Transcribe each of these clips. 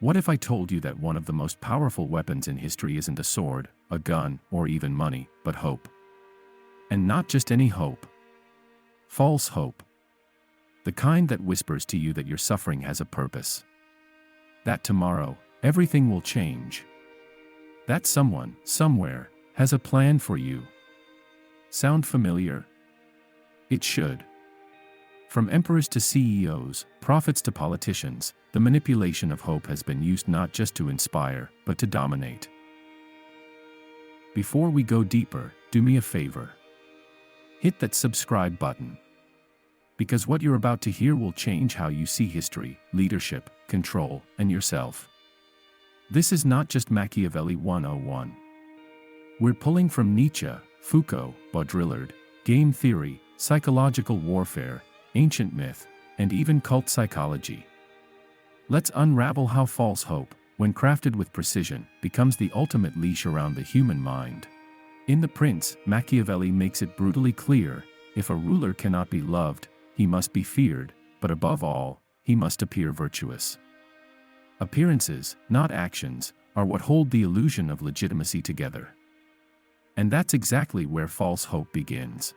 What if I told you that one of the most powerful weapons in history isn't a sword, a gun, or even money, but hope? And not just any hope. False hope. The kind that whispers to you that your suffering has a purpose. That tomorrow, everything will change. That someone, somewhere, has a plan for you. Sound familiar? It should. From emperors to CEOs, prophets to politicians, the manipulation of hope has been used not just to inspire, but to dominate. Before we go deeper, do me a favor. Hit that subscribe button. Because what you're about to hear will change how you see history, leadership, control, and yourself. This is not just Machiavelli 101. We're pulling from Nietzsche, Foucault, Baudrillard, game theory, psychological warfare, ancient myth, and even cult psychology. Let's unravel how false hope, when crafted with precision, becomes the ultimate leash around the human mind. In The Prince, Machiavelli makes it brutally clear, if a ruler cannot be loved, he must be feared, but above all, he must appear virtuous. Appearances, not actions, are what hold the illusion of legitimacy together. And that's exactly where false hope begins.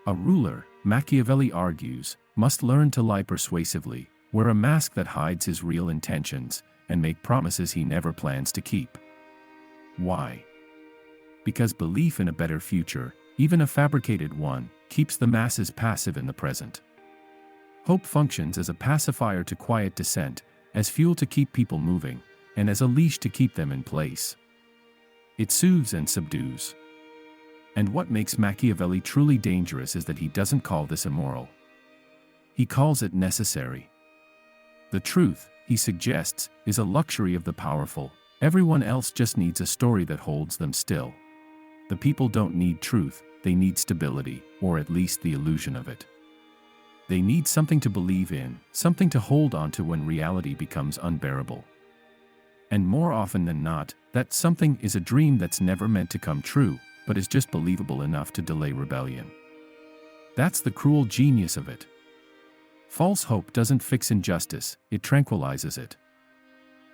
A ruler, Machiavelli argues, must learn to lie persuasively, wear a mask that hides his real intentions, and make promises he never plans to keep. Why? Because belief in a better future, even a fabricated one, keeps the masses passive in the present. Hope functions as a pacifier to quiet dissent, as fuel to keep people moving, and as a leash to keep them in place. It soothes and subdues. And what makes Machiavelli truly dangerous is that he doesn't call this immoral. He calls it necessary. The truth, he suggests, is a luxury of the powerful. Everyone else just needs a story that holds them still. The people don't need truth, they need stability, or at least the illusion of it. They need something to believe in, something to hold onto when reality becomes unbearable. And more often than not, that something is a dream that's never meant to come true, but is just believable enough to delay rebellion. That's the cruel genius of it. False hope doesn't fix injustice, it tranquilizes it.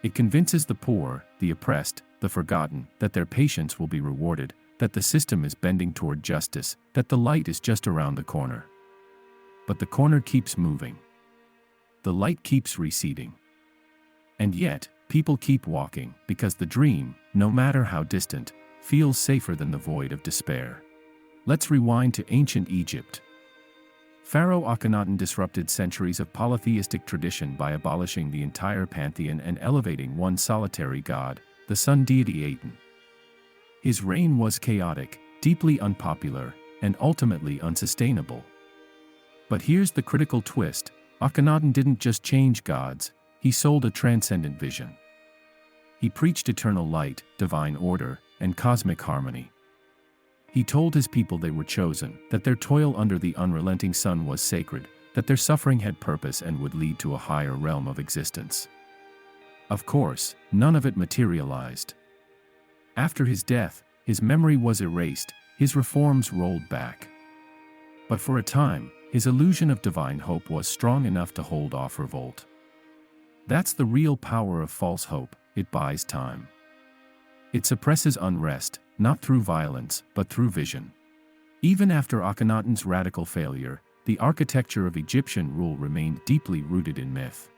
It convinces the poor, the oppressed, the forgotten, that their patience will be rewarded, that the system is bending toward justice, that the light is just around the corner. But the corner keeps moving. The light keeps receding. And yet, people keep walking, because the dream, no matter how distant, feels safer than the void of despair. Let's rewind to ancient Egypt. Pharaoh Akhenaten disrupted centuries of polytheistic tradition by abolishing the entire pantheon and elevating one solitary god, the sun deity Aten. His reign was chaotic, deeply unpopular, and ultimately unsustainable. But here's the critical twist: Akhenaten didn't just change gods, he sold a transcendent vision. He preached eternal light, divine order, and cosmic harmony. He told his people they were chosen, that their toil under the unrelenting sun was sacred, that their suffering had purpose and would lead to a higher realm of existence. Of course, none of it materialized. After his death, his memory was erased, his reforms rolled back. But for a time, his illusion of divine hope was strong enough to hold off revolt. That's the real power of false hope, it buys time. It suppresses unrest, not through violence, but through vision. Even after Akhenaten's radical failure, the architecture of Egyptian rule remained deeply rooted in myth.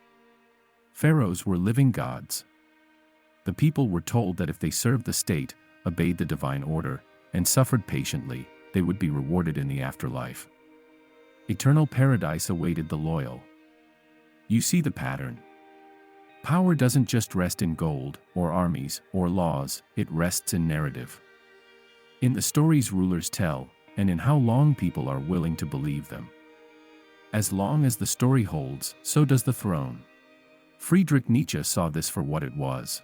Pharaohs were living gods. The people were told that if they served the state, obeyed the divine order, and suffered patiently, they would be rewarded in the afterlife. Eternal paradise awaited the loyal. You see the pattern. Power doesn't just rest in gold, or armies, or laws, it rests in narrative. In the stories rulers tell, and in how long people are willing to believe them. As long as the story holds, so does the throne. Friedrich Nietzsche saw this for what it was.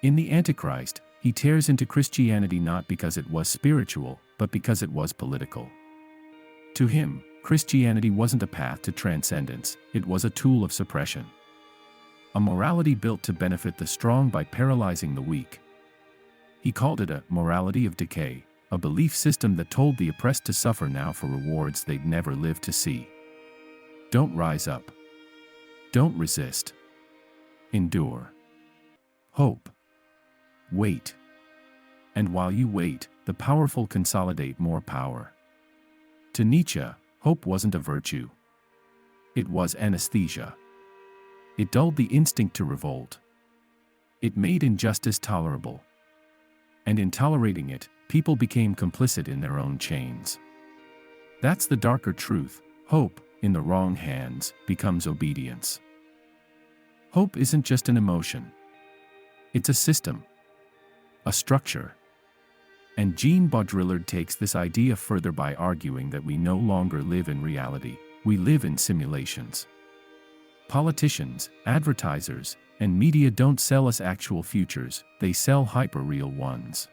In The Antichrist, he tears into Christianity not because it was spiritual, but because it was political. To him, Christianity wasn't a path to transcendence, it was a tool of suppression. A morality built to benefit the strong by paralyzing the weak. He called it a morality of decay, a belief system that told the oppressed to suffer now for rewards they'd never live to see. Don't rise up. Don't resist. Endure. Hope. Wait. And while you wait, the powerful consolidate more power. To Nietzsche, hope wasn't a virtue. It was anesthesia. It dulled the instinct to revolt. It made injustice tolerable. And in tolerating it, people became complicit in their own chains. That's the darker truth. Hope, in the wrong hands, becomes obedience. Hope isn't just an emotion. It's a system. A structure. And Jean Baudrillard takes this idea further by arguing that we no longer live in reality, we live in simulations. Politicians, advertisers, and media don't sell us actual futures, they sell hyper-real ones.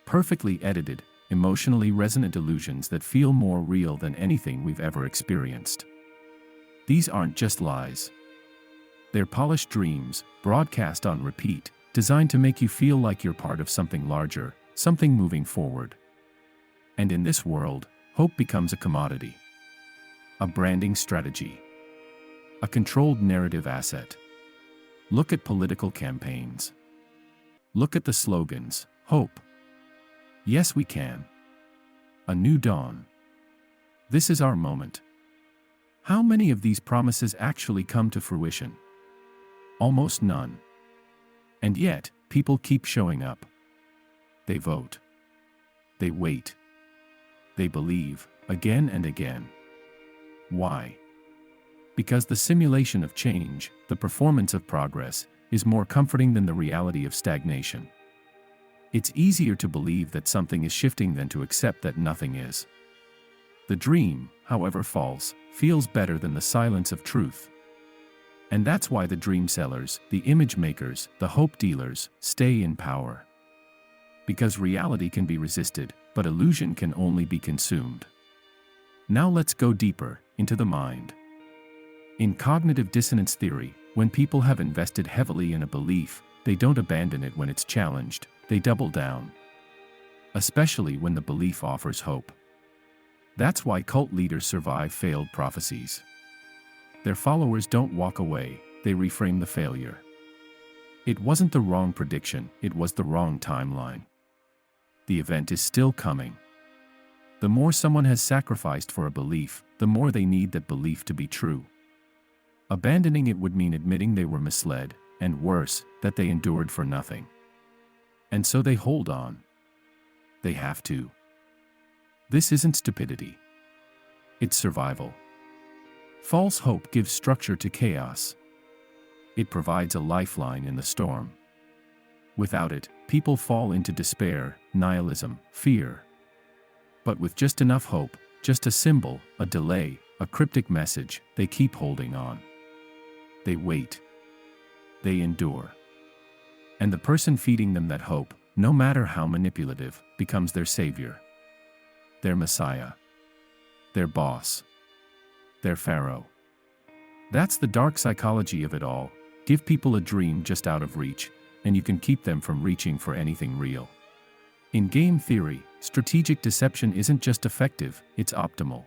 Perfectly edited, emotionally resonant illusions that feel more real than anything we've ever experienced. These aren't just lies. They're polished dreams, broadcast on repeat, designed to make you feel like you're part of something larger, something moving forward. And in this world, hope becomes a commodity. A branding strategy. A controlled narrative asset. Look at political campaigns. Look at the slogans, hope. Yes, we can. A new dawn. This is our moment. How many of these promises actually come to fruition? Almost none. And yet, people keep showing up. They vote. They wait. They believe, again and again. Why? Because the simulation of change, the performance of progress, is more comforting than the reality of stagnation. It's easier to believe that something is shifting than to accept that nothing is. The dream, however false, feels better than the silence of truth. And that's why the dream sellers, the image makers, the hope dealers, stay in power. Because reality can be resisted, but illusion can only be consumed. Now let's go deeper, into the mind. In cognitive dissonance theory, when people have invested heavily in a belief, they don't abandon it when it's challenged, they double down. Especially when the belief offers hope. That's why cult leaders survive failed prophecies. Their followers don't walk away, they reframe the failure. It wasn't the wrong prediction, it was the wrong timeline. The event is still coming. The more someone has sacrificed for a belief, the more they need that belief to be true. Abandoning it would mean admitting they were misled, and worse, that they endured for nothing. And so they hold on. They have to. This isn't stupidity. It's survival. False hope gives structure to chaos. It provides a lifeline in the storm. Without it, people fall into despair, nihilism, fear. But with just enough hope, just a symbol, a delay, a cryptic message, they keep holding on. They wait. They endure. And the person feeding them that hope, no matter how manipulative, becomes their savior. Their messiah. Their boss. Their pharaoh. That's the dark psychology of it all. Give people a dream just out of reach, and you can keep them from reaching for anything real. In game theory, strategic deception isn't just effective, it's optimal.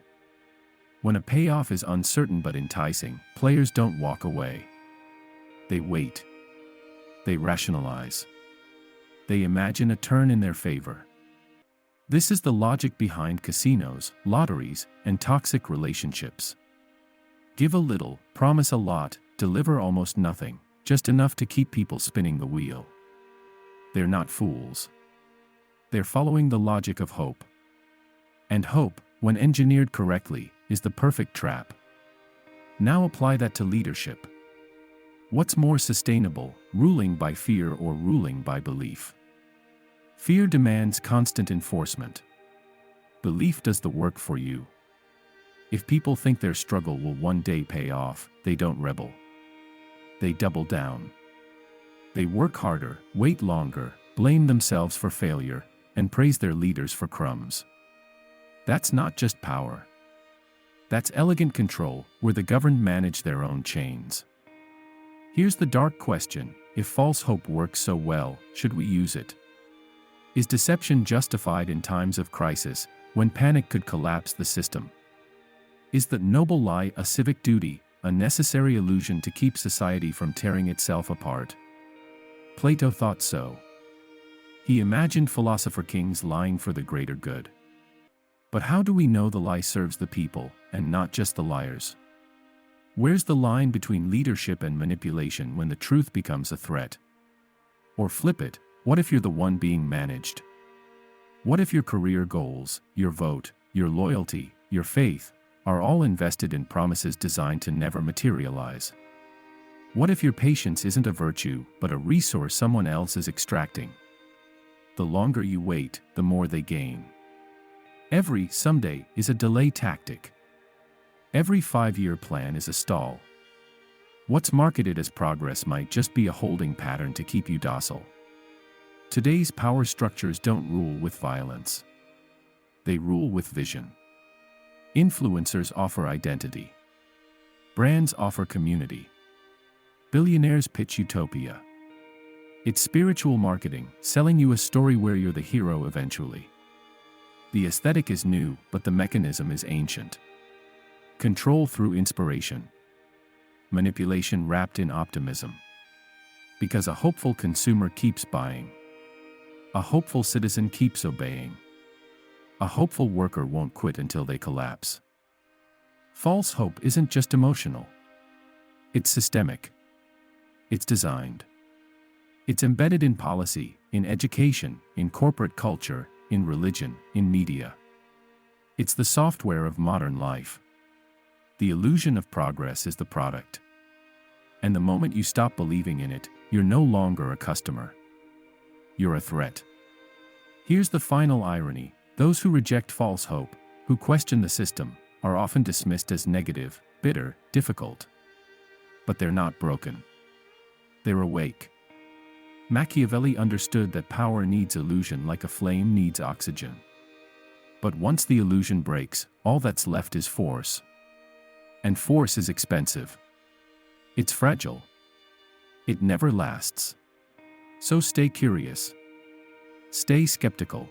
When a payoff is uncertain but enticing, players don't walk away. They wait. They rationalize. They imagine a turn in their favor. This is the logic behind casinos, lotteries, and toxic relationships. Give a little, promise a lot, deliver almost nothing, just enough to keep people spinning the wheel. They're not fools. They're following the logic of hope. And hope, when engineered correctly, is the perfect trap. Now apply that to leadership. What's more sustainable, ruling by fear or ruling by belief? Fear demands constant enforcement. Belief does the work for you. If people think their struggle will one day pay off, they don't rebel. They double down. They work harder, wait longer, blame themselves for failure, and praise their leaders for crumbs. That's not just power. That's elegant control, where the governed manage their own chains. Here's the dark question: if false hope works so well, should we use it? Is deception justified in times of crisis, when panic could collapse the system? Is the noble lie a civic duty, a necessary illusion to keep society from tearing itself apart. Plato thought so. He imagined philosopher kings lying for the greater good. But how do we know the lie serves the people, and not just the liars? Where's the line between leadership and manipulation when the truth becomes a threat? Or flip it, what if you're the one being managed? What if your career goals, your vote, your loyalty, your faith, are all invested in promises designed to never materialize? What if your patience isn't a virtue, but a resource someone else is extracting? The longer you wait, the more they gain. Every someday is a delay tactic. Every 5-year plan is a stall. What's marketed as progress might just be a holding pattern to keep you docile. Today's power structures don't rule with violence. They rule with vision. Influencers offer identity. Brands offer community. Billionaires pitch utopia. It's spiritual marketing, selling you a story where you're the hero eventually. The aesthetic is new, but the mechanism is ancient. Control through inspiration. Manipulation wrapped in optimism. Because a hopeful consumer keeps buying. A hopeful citizen keeps obeying. A hopeful worker won't quit until they collapse. False hope isn't just emotional. It's systemic. It's designed. It's embedded in policy, in education, in corporate culture, in religion, in media. It's the software of modern life. The illusion of progress is the product. And the moment you stop believing in it, you're no longer a customer. You're a threat. Here's the final irony: those who reject false hope, who question the system, are often dismissed as negative, bitter, difficult. But they're not broken. They're awake. Machiavelli understood that power needs illusion like a flame needs oxygen. But once the illusion breaks, all that's left is force. And force is expensive. It's fragile. It never lasts. So stay curious. Stay skeptical.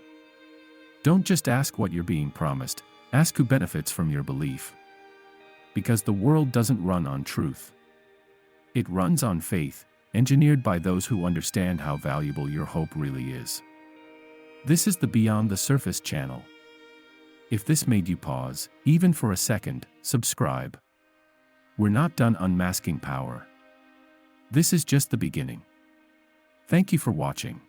Don't just ask what you're being promised, ask who benefits from your belief. Because the world doesn't run on truth. It runs on faith, engineered by those who understand how valuable your hope really is. This is the Beyond the Surface channel. If this made you pause, even for a second, subscribe. We're not done unmasking power. This is just the beginning. Thank you for watching.